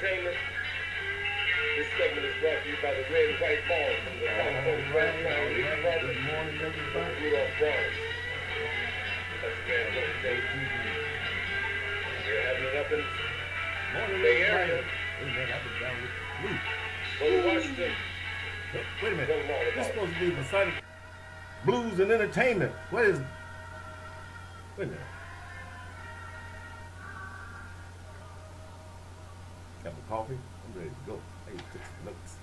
Entertainment. This segment is brought to you by the Red and White Ball from the Good morning, everybody. Rudolph Bronze. That's the man of today. We're having it up in the Bay Area. Hey man, I've been down with the flu. Go to Washington. Wait a minute. This is supposed to be Masonic Blues and Entertainment. What is... Wait a minute. Got my coffee? I'm ready to go. Hey, took some notes.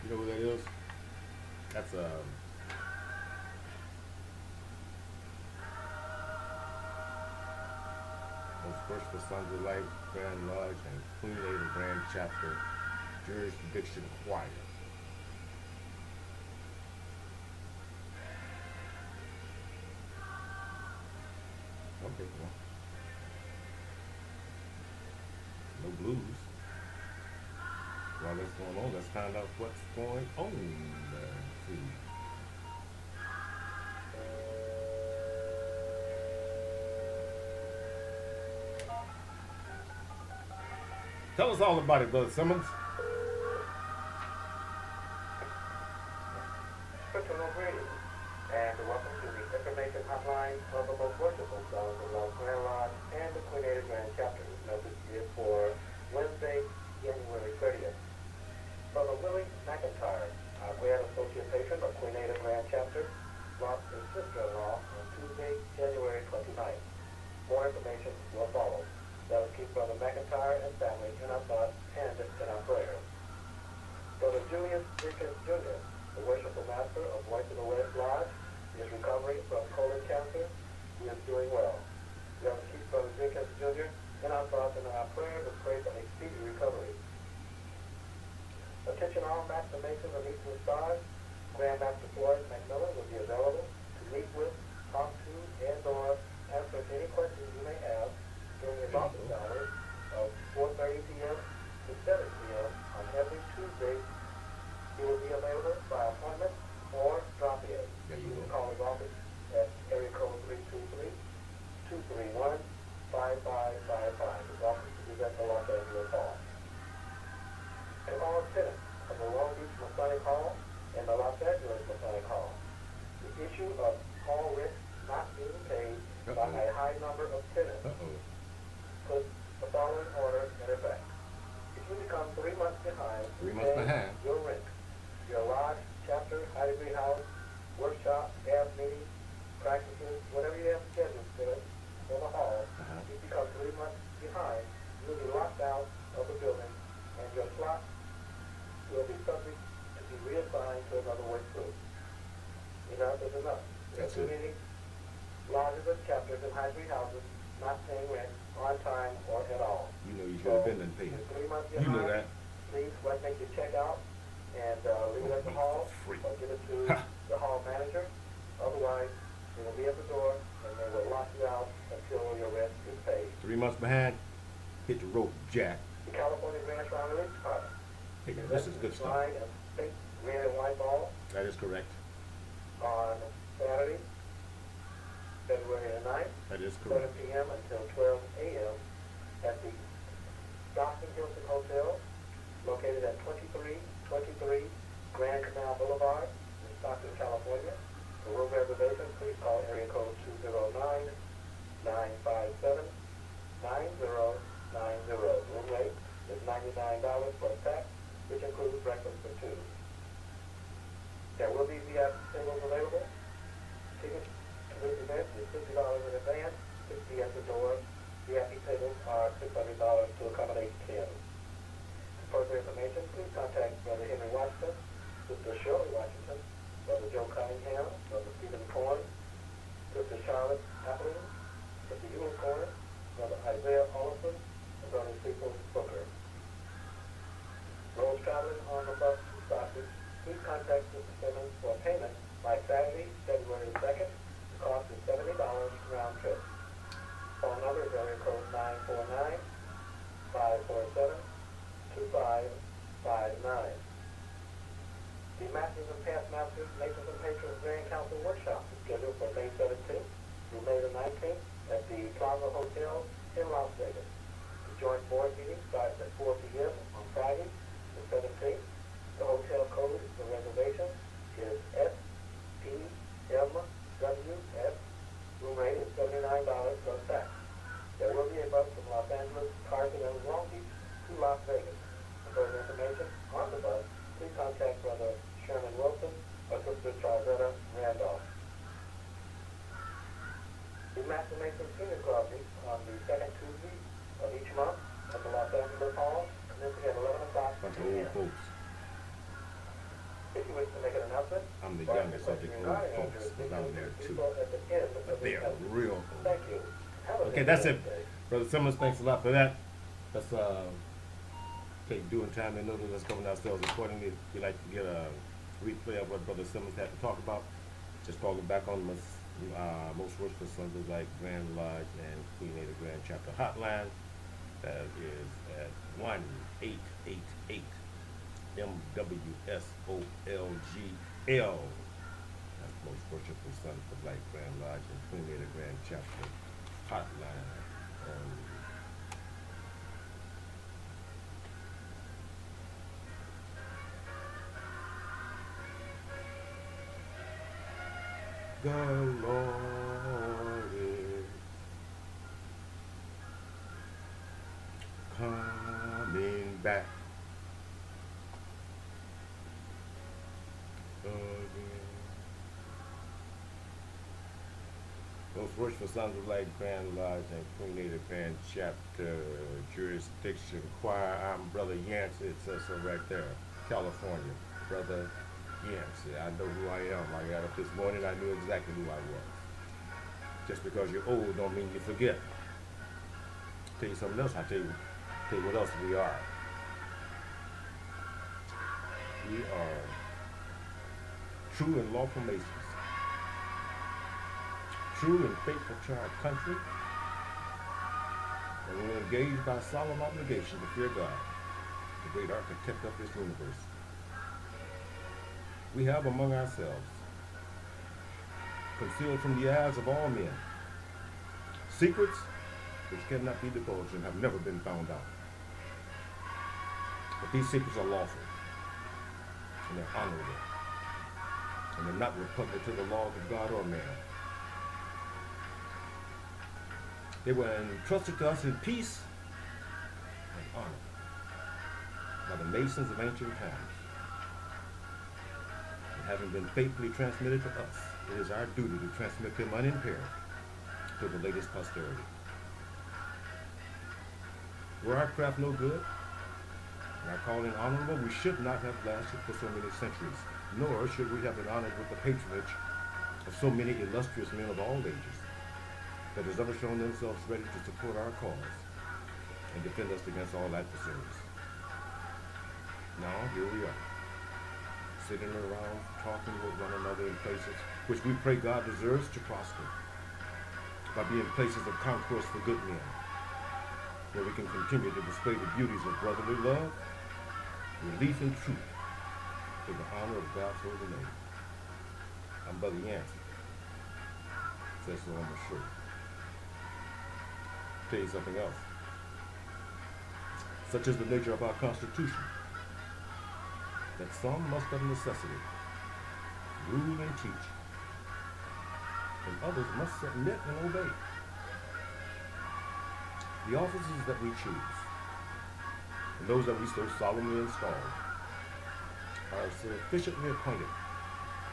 You know who that is? That's Worshipful Sons of Light, Grand Lodge, and Queen Adah Grand Chapter, Jurisdiction Choir. Okay, well. No blues. While that's going on, let's find out what's going on. Let's see. Tell us all about it, Brother Simmons. And welcome to the Information Hotline of the most worshipful sons of the Grand Lodge and the Queen Adah Grand Chapter. This message is for Wednesday, January 30th. Brother Willie McIntyre, our grand associate patron of Queen Adah Grand Chapter, lost his sister-in-law on Tuesday, January 29th. More information will follow. Let us keep Brother McIntyre and family in our thoughts and in our prayers. Brother Julius Dickens Jr., the worshipful master of Voice of the West Lodge, is recovering from colon cancer. He is doing well. Let us keep Brother Dickens Jr. in our thoughts and in our prayers and pray for a speedy recovery. Attention all Master Masons of Eastern Stars. Grand Master Floyd McMillan will be available to meet with, talk to, and/or answer any questions you may have during his office hours of 4:30 p.m. to 7 p.m. on every Tuesday. He will be available by appointment or drop-in. You can call his office at area code 323-231-5555. His office is at the Los Angeles Hall. And all tenants of the Long Beach Masonic Hall and the Los Angeles Masonic Hall. The issue of hall rent not being paid by a high number of tenants put the following order in effect. If you become 3 months behind, your rent, your lodge, chapter, high degree house, workshop, staff meetings, practices, whatever you have scheduled for the hall, if you become 3 months behind, you'll be locked out of the building and your slot will be subject to be reassigned to another work group. Enough is enough. That's it. Meaning, lodges and chapters and high degree houses not paying rent on time or at all. You know you should have been paid. 3 months behind, You know that. Please make your check out and leave it at the hall or give it to the hall manager. Otherwise, it will be at the door and they will lock you out until your rent is paid. 3 months behind, hit the rope, Jack. The California Grand Shrine Relief Department. Hey, man, this is good stuff. Line and big red and white ball That is correct. on Saturday, February the 9th, That is 7 correct. p.m. until 12 a.m. at the Stockton Hilton Hotel, located at 2323 Grand Canal Boulevard in Stockton, California. For room reservations, please call area code 209-957-9090. Room rate is $99 for a tax, which includes breakfast for two. There will be VIP tables available. Tickets to this event is $50 in advance, $60 at the door. VIP tables are $600 to accommodate 10. For further information, please contact Brother Henry Washington, Sister Shirley Washington, Brother Joe Cunningham, Brother Stephen Corn, Sister Charlotte Appling, Sister Ewan Corn, Brother Isaiah Olson, and Brother Cecil Booker. Those traveling on the bus to Stockton, please contact Sister Simmons for payment by Saturday, February 2nd. The cost is $70 round trip. Phone number is area code 949-547-2559. The Masters and Past Masters, Matrons and Patrons Grand Council Workshop is scheduled for May 17th through May the 19th Master Mason Senior Club meets on the second Tuesday of each month at the Los Angeles Hall, commencing at 11 o'clock Bunch of old folks. If you wish to make an announcement, I'm the youngest of the old folks, but I'm there too. But they are real old. Thank you. Okay, that's it. Brother Simmons, thanks a lot for that. Let's take due time and notice. Let's govern ourselves accordingly. If you'd like to get a replay of what Brother Simmons had to talk about, just call it back on the Most Worshipful Sons of Light Grand Lodge and Queen Ada Grand Chapter Hotline. That is at 1-888 MWS-OLGL. That's Most Worshipful Sons of Light Grand Lodge and Queen Ada Grand Chapter Hotline. The Lord is coming back again. Most Worshipful Sons of Light Grand Lodge and Queen Ada Grand Chapter Jurisdiction Choir. I'm Brother Yancy. It says so right there. California. Brother Yancy. I know who I am. I got up this morning, I knew exactly who I was. Just because you're old don't mean you forget. Tell you something else, I'll tell you what else we are. We are true and lawful Masons. True and faithful to our country. And we're engaged by solemn obligation to fear God, the great architect of this universe. We have among ourselves, concealed from the eyes of all men, secrets which cannot be divulged and have never been found out. But these secrets are lawful, and they're honorable, and they're not repugnant to the laws of God or man. They were entrusted to us in peace and honor by the Masons of ancient times. Having been faithfully transmitted to us, it is our duty to transmit them unimpaired to the latest posterity. Were our craft no good, and our calling honorable, we should not have lasted for so many centuries, nor should we have been honored with the patronage of so many illustrious men of all ages that has ever shown themselves ready to support our cause and defend us against all adversaries. Now, here we are, sitting around talking with one another in places which we pray God deserves to prosper, by being places of concourse for good men, where we can continue to display the beauties of brotherly love, relief, and truth to the honor of God's holy name. I'm Brother Yancy. Says so on my shirt. Tell you something else. Such is the nature of our Constitution, that some must of necessity rule and teach, and others must submit and obey. The offices that we choose, and those that we so solemnly install, are sufficiently acquainted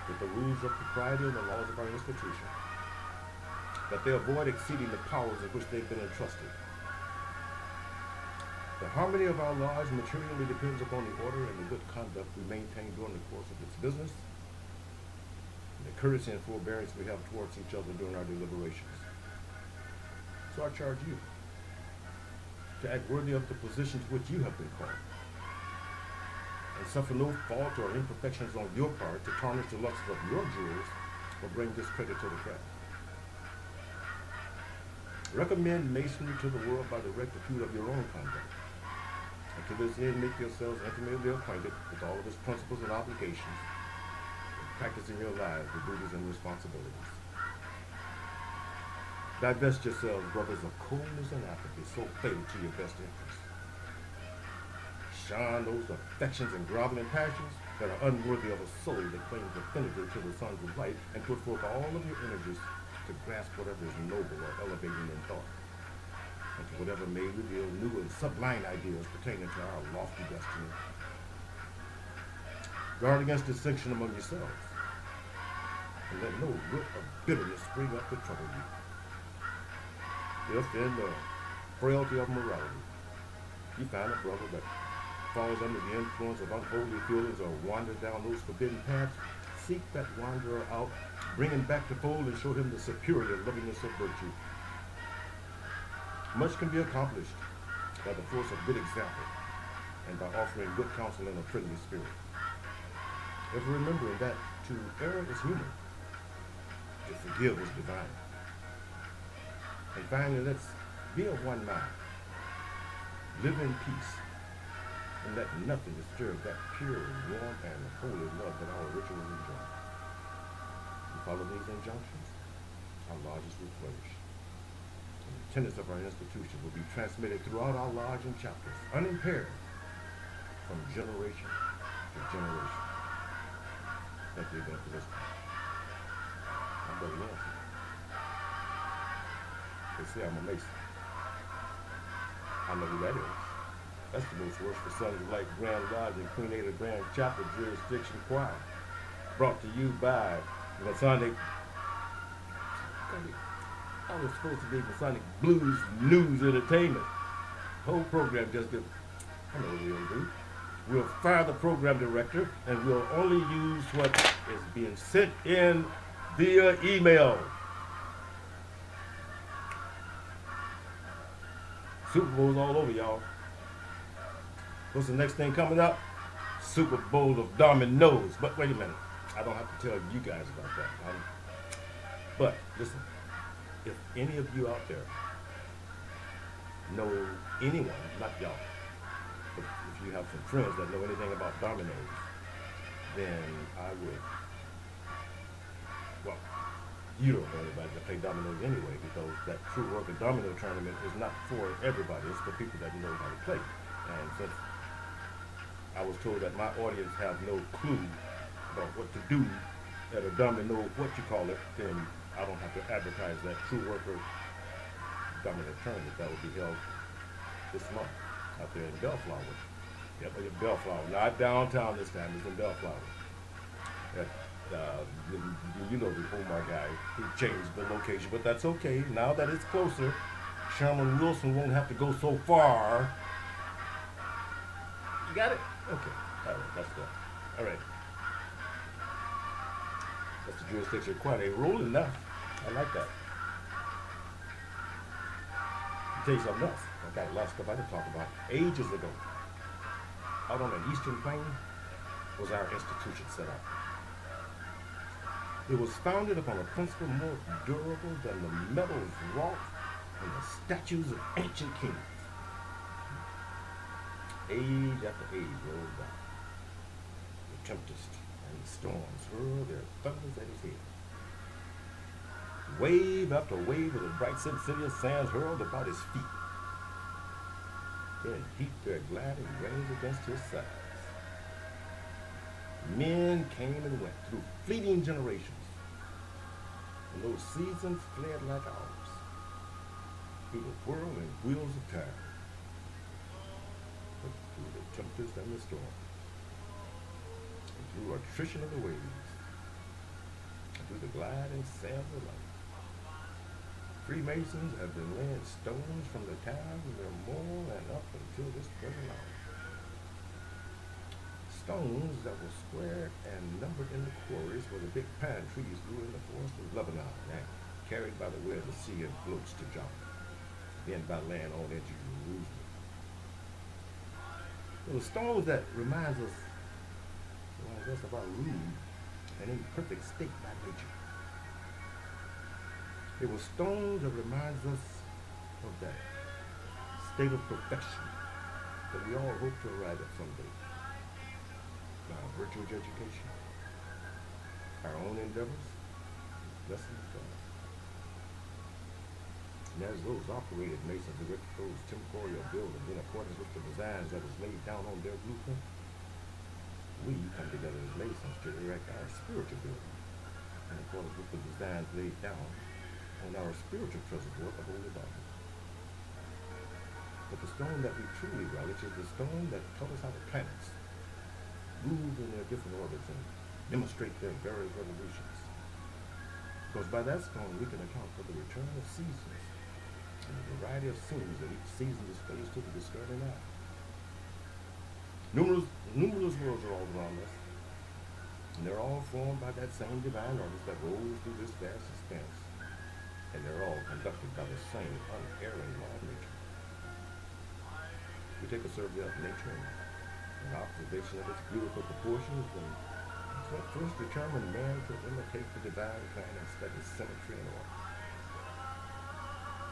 with the rules of propriety and the laws of our institution, that they avoid exceeding the powers in which they've been entrusted. The harmony of our lives materially depends upon the order and the good conduct we maintain during the course of its business, and the courtesy and forbearance we have towards each other during our deliberations. So I charge you to act worthy of the position to which you have been called, and suffer no fault or imperfections on your part to tarnish the luster of your jewels or bring discredit to the craft. Recommend masonry to the world by the rectitude of your own conduct. And to this end, make yourselves intimately acquainted with all of its principles and obligations, and practice in your lives the duties and responsibilities. Divest yourselves, brothers, of coldness and apathy, so fatal to your best interests. Shun those affections and groveling passions that are unworthy of a soul that claims affinity to the sons of light, and put forth all of your energies to grasp whatever is noble or elevating in thought, and to whatever may reveal new and sublime ideas pertaining to our lofty destiny. Guard against dissension among yourselves, and let no root of bitterness spring up to trouble you. if in the frailty of morality, you find a brother that falls under the influence of unholy feelings or wanders down those forbidden paths, seek that wanderer out, bring him back to fold, and show him the superior loveliness of virtue. Much can be accomplished by the force of good example and by offering good counsel in a friendly spirit. Ever remembering that to err is human, to forgive is divine. And finally, let's be of one mind, live in peace, and let nothing disturb that pure, warm, and holy love that our rituals enjoy. We follow these injunctions, our lodges will flourish. And the tenets of our institution will be transmitted throughout our lodge and chapters, unimpaired, from generation to generation. Thank you again for listening. I'm Brother Yancy. They say I'm a Mason. I know who that is. That's the most worshipful Sons of Light Grand Lodge and Queen Adah Grand Chapel Jurisdiction Choir. Brought to you by Masonic. I was supposed to be Masonic Blues News Entertainment. Whole program just did. I know what we'll do. We'll fire the program director and we'll only use what is being sent in via email. Super Bowl's all over, y'all. What's the next thing coming up? Super Bowl of Dominoes. But wait a minute. I don't have to tell you guys about that. But listen, if any of you out there know anyone, not y'all, but if you have some friends that know anything about dominoes, then I would, well, you don't know anybody that play dominoes anyway, because that true worker domino tournament is not for everybody. It's for people that know how to play. And since I was told that my audience have no clue about what to do at a domino, what you call it, then I don't have to advertise that true worker domino tournament that will be held this month out there in Bellflower. Yep, in Bellflower. Not downtown this time, it's in Bellflower. You know the Omar guy, he changed the location, but that's okay. Now that it's closer, Sherman Wilson won't have to go so far. You got it? Okay. All right, that's good. All right. That's the jurisdiction choir. They rolling now. I like that. I'll tell you something else. I got a lot of stuff I can talk about. Ages ago, out on the Eastern Plain was our institution set up. It was founded upon a principle more durable than the metals wrought and the statues of ancient kings. Age after age rolled by. The tempest and the storms hurled their thunders at his head. Wave after wave of the bright insidious sands hurled about his feet. Then heaped their gliding wings against his sides. Men came and went through fleeting generations, and those seasons fled like ours through the whirling wheels of time, but through the tempest and the storm, and through attrition of the waves, and through the gliding sands of life. Freemasons have been laying stones from the time of their mortal and up until this present hour. Stones that were squared and numbered in the quarries where the big pine trees grew in the forest of Lebanon and carried by the way of the sea and floats to Joppa, then by land on into Jerusalem. There were stones that reminds us of our rude and imperfect state by nature. They were stones that reminds us of that state of perfection that we all hope to arrive at someday. Our virtual education, our own endeavors, blessing of God. And as those operated masons erect those temporal buildings in accordance with the designs that was laid down on their blueprint, we come together as masons to erect our spiritual building in accordance with the designs laid down on our spiritual treasure board, the Holy Bible. But the stone that we truly relish is the stone that taught us how the planets move in their different orbits and demonstrate their various revolutions. Because by that stone we can account for the return of seasons, and the variety of scenes that each season displays to the discerning eye. Numerous worlds are all around us, and they're all formed by that same divine artist that rolls through this vast expanse, and they're all conducted by the same unerring law of nature. We take a survey of nature and an observation of its beautiful proportions, and it's what first determined man to imitate the divine plan and study symmetry and order.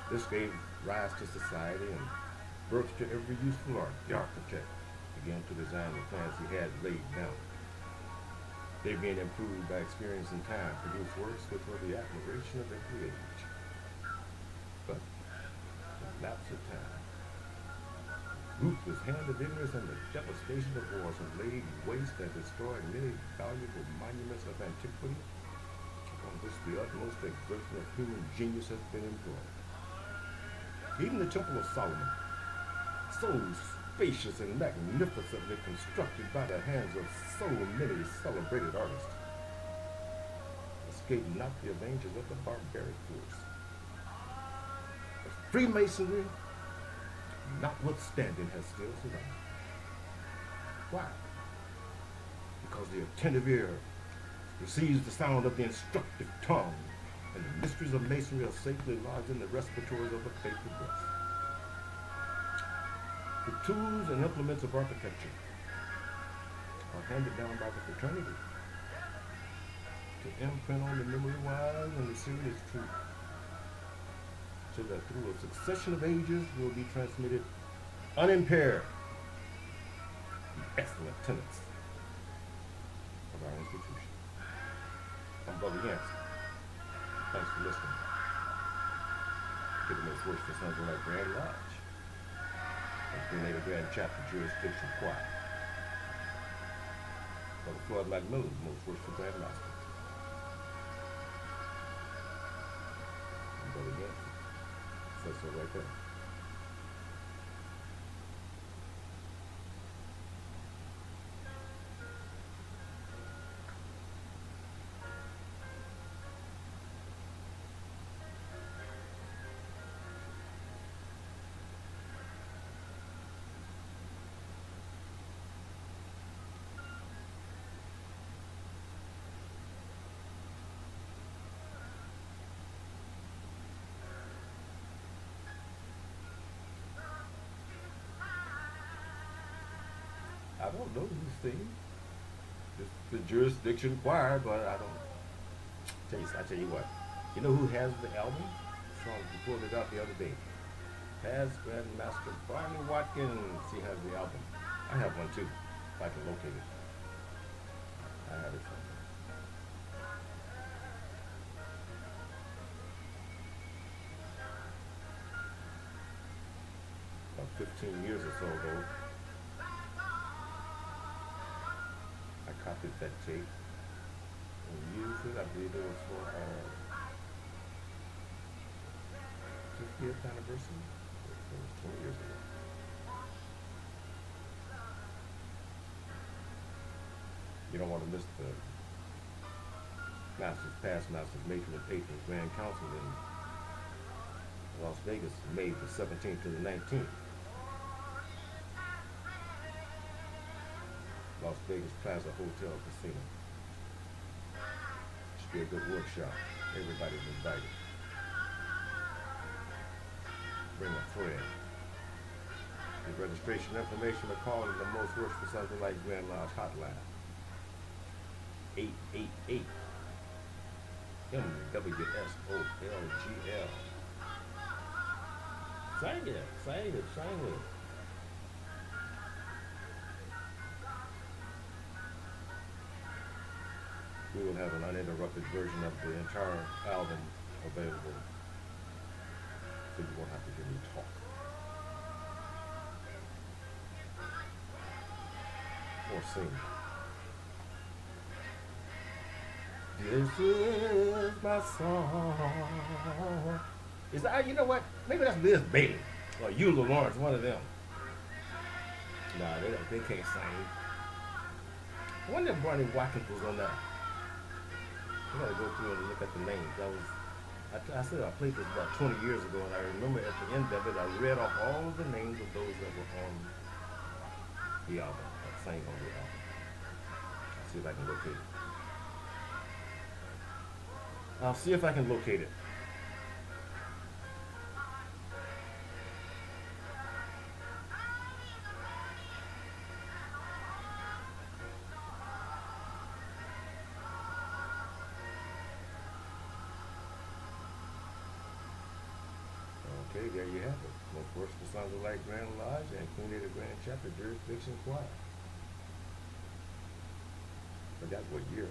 This gave rise to society and birth to every useful art. The architect began to design the plans he had laid down. They, being improved by experience and time, produced works which were the admiration of every age. But, in the lapse of time, ruthless hand of ignorance and the devastation of wars have laid waste and destroyed many valuable monuments of antiquity, upon which the utmost exertion of human genius has been employed. Even the Temple of Solomon, so spacious and magnificently constructed by the hands of so many celebrated artists, escaped not the advantages of the barbaric force. But Freemasonry, notwithstanding, has still survived. Why? Because the attentive ear receives the sound of the instructive tongue, and the mysteries of Masonry are safely lodged in the respiratories of the faithful breast. The tools and implements of architecture are handed down by the fraternity to imprint on the memory wise and the serious truth, so that through a succession of ages will be transmitted unimpaired the excellent tenets of our institution. I'm Brother Yancy. Thanks for listening to the most worshipful Sons of Light Grand Lodge and Grenada Grand Chapter Jurisdiction Choir. Brother Floyd McMillan, most worshipful Grand Master. And Brother Yancy says so right there. I don't know who sings. It's the jurisdiction choir, but I don't. I tell you what. You know who has the album? The song we pulled it out the other day. Past Grandmaster Barney Watkins. He has the album. I have one too, if I can locate it. I have it somewhere. About 15 years or so ago, I copied that tape and used it. I believe it was for our 50th anniversary. It was 20 years ago. You don't want to miss the Masters, past Masters, Matron and Patrons Grand Council in Las Vegas, May the 17th to the 19th. Las Vegas Plaza Hotel Casino. Should be a good workshop. Everybody's invited. Bring a friend. The registration information are called in the Most Worshipful Sons of Light Grand Lodge Hotline. 888 MWS-OLGL. Sing it, sing it, sing it. We will have an uninterrupted version of the entire album available, so you won't have to hear me talk. Or sing. This is my song. Is that, you know what? Maybe that's Liz Bailey or Eula Lawrence, one of them. Nah, they can't sing. I wonder if Barney Watkins was on that. I gotta go through and look at the names. That was I said I played this about 20 years ago, and I remember at the end of it, I read off all of the names of those that were on the album, that sang on the album. I'll see if I can locate it. I'll see if I can locate it. Okay, there you have it. Most Worshipful Sons of Light Grand Lodge and Queen Ada Grand Chapter Jurisdiction Choir. Forgot what year.